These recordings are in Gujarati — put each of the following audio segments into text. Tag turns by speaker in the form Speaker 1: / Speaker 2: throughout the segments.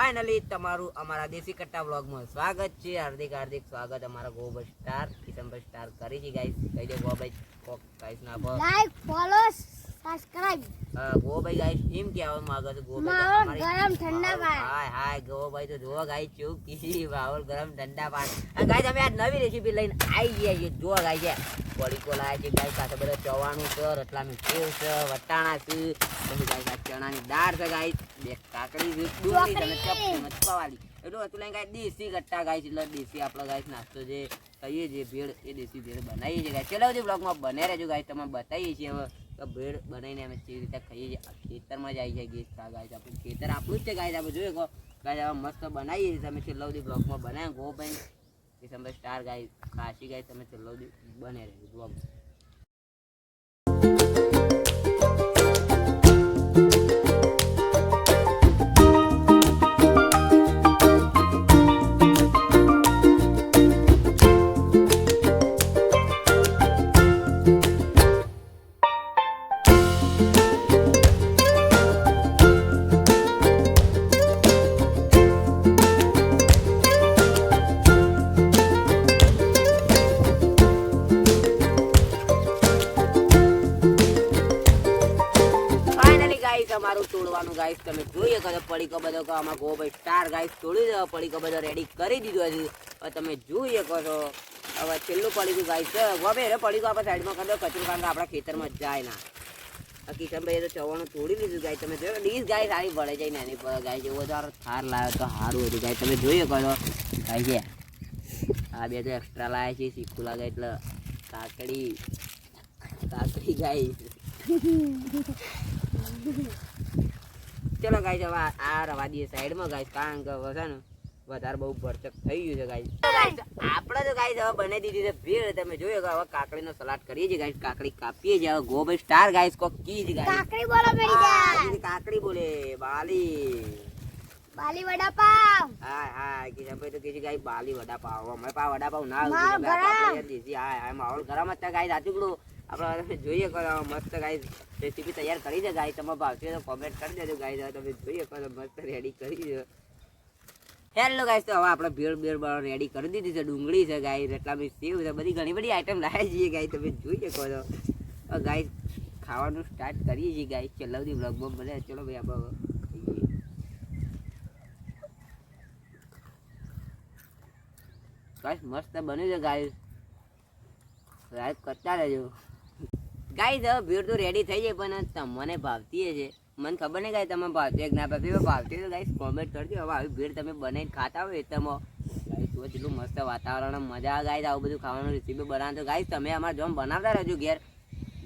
Speaker 1: ફાઇનલી તમારું અમારા દેશી કટ્ટા વ્લોગમાં સ્વાગત છે. હાર્દિક હાર્દિક સ્વાગત. અમારા ગોબર સ્ટાર કિશનભાઈ સ્ટાર કરી છે ગાઈસ. કહી દે ગોભાઈ કોક ગાઈસ ના પર
Speaker 2: લાઈક ફોલો સબસ્ક્રાઇબ.
Speaker 1: ગોભાઈ ગાઈસ એમ કહેવા માંગે છે
Speaker 2: માહોલ ગરમ ઠંડા પાણી.
Speaker 1: હાય હાય ગોભાઈ તો જોવો ગાઈસ ચૂપ કીધી માહોલ ગરમ ઠંડા પાણી. અને ગાઈસ અમે આજ નવી રેસીપી લઈને આવી ગયા છીએ. જોવો ગાઈસ પડીકો લાયા છે ગાઈસ. સાથે બધા ચવાણું છે, રતલામી સેવ છે, વટાણા છે, પછી ગાઈસ આ ચણાની દાળ છે ગાઈસ, બે કાકડી છે, ડુંગળી છે, ચપટી મચકાવાળી એટલું હતું લઈને ગાઈસ દેશી કટ્ટા ગાઈસ. એટલે દેશી આપણો ગાઈસ નાસ્તો જે કહીએ છીએ ભેળ એ દેશી ભેળ બનાવીએ છીએ ગાઈસ. ચલો બધી બ્લોગમાં બને રહેજો ગાઈસ. તમે બતાવીએ છીએ હવે તો ભેળ બનાવીને અમે કેવી રીતે ખાઈએ છીએ. ખેતરમાં જાય છે ગેસ ગાઈસ. આપણું ખેતર આપણું જ છે ગાઈસ. આપણે જોઈએ કહો ગાઈસ હવે મસ્ત બનાવીએ છીએ. તમે છેલ્લા સુધી બ્લોગમાં બનાવ્યા ગો ભાઈ કિશનભાઈ સ્ટાર ગાઈસ ખાસી ગાઈસ. તમે છેલ્લા સુધી બને રહેજો બ્લોગ. તમારું તોડવાનું ગાઈસ તમે જોઈએ કે પડીકો બધો આમાં ગોભાઈ સ્ટાર ગાઈસ તોડી દો. પડીકો બધો રેડી કરી દીધો છે. હવે તમે જોઈએ કહો છો હવે છેલ્લું પડીકું ગાઈસ છે. ગોભે રે પડીકો આપણે સાઈડમાં કરી દો કચરું કારણ કે આપણા ખેતરમાં જાય ના. કિશનભાઈ તો ચવાણું તોડી લીધું ગાઈસ. તમે જોયો ડીશ ગાઈસ સારી ભળે જાય ને એની પર ગાઈસ. એવો તો થાર લાવ્યો તો સારું હતું ગાઈસ. તમે જોઈએ કહો ગાઈસ છે આ બે તો એક્સ્ટ્રા લાવ્યા છે શીખું લાગે એટલે કાકડી ગાઈસ. ચલો ગાઈસ હવે આ રવા દઈએ સાઈડમાં ગાઈસ કારણ કે હવે છે ને વધારે બહુ ભરચક થઈ ગયું છે ગાઈસ. આપણે તો ગાઈસ હવે બનાવી દીધી છે ભેળ. તમે જોયો કે હવે કાકડીનો સલાડ કરીએ છીએ ગાઈસ. કાકડી કાપીએ છીએ. હવે ગોભાઈ સ્ટાર ગાઈસ કોક કી છે ગાઈસ.
Speaker 2: કાકડી બોલો મેરી જાન.
Speaker 1: કાકડી બોલે બાલી
Speaker 2: વડાપાવ.
Speaker 1: હા હા કિશનભાઈ તો કે છે ગાઈસ બાલી વડાપાવ. અમે પા વડાપાવ ના આવે દેશી. હા હા માહોલ ગરમ હતા ગાઈસ. આટલું આપણે જોઈએ કરો મસ્ત ગાઈસ રેસીપી તૈયાર કરી દે ગાઈસ. તમે ભાવતી હોય તો કોમેન્ટ કરી દેજો ગાઈસ. તમે જોઈએ કરો મસ્ત રેડી કરી દો. હેલો ગાઈસ તો હવે આપણે ભેળ રેડી કરી દીધી છે. ડુંગળી છે ગાઈસ, રતલામી સેવ છે, બધી ઘણી બધી આઈટમ લાવી છીએ ગાઈસ. તમે જોઈએ કરો ગાઈસ ખાવાનું સ્ટાર્ટ કરીએ છીએ ગાઈસ. ચલો બધી બ્લોગમાં બને. ચલો ભાઈ આપણે ગાઈસ મસ્ત બન્યું છે ગાઈસ. લાઈક કરતા રહેજો ગાઈસ. હવે ભેળ તો રેડી થઈ જાય પણ તમને ભાવતી છે મને ખબર નહીં ગાઈસ તમે ભાવતી કે ના ભાવતી તો ગાઈસ કોમેન્ટ કરજો. હવે આવી ભેળ તમે બનાવીને ખાતા હોય તમે ગાઈસ તો એટલું મસ્ત વાતાવરણ મજા આવે ગાઈસ. આવું બધું ખાવાનું રેસીપી બનાવતો ગાઈસ. તમે અમારા જોમ બનાવતા રહેજો ઘેર.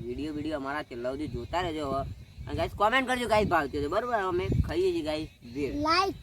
Speaker 1: વિડીયો અમારા છેલ્લા સુધી જોતા રહેજો. હવે અને ગાઈસ કોમેન્ટ કરજો ગાઈસ ભાવતી હોય બરોબર. અમે ખાઈએ છીએ ગાઈસ ભેળ.
Speaker 2: લાઈક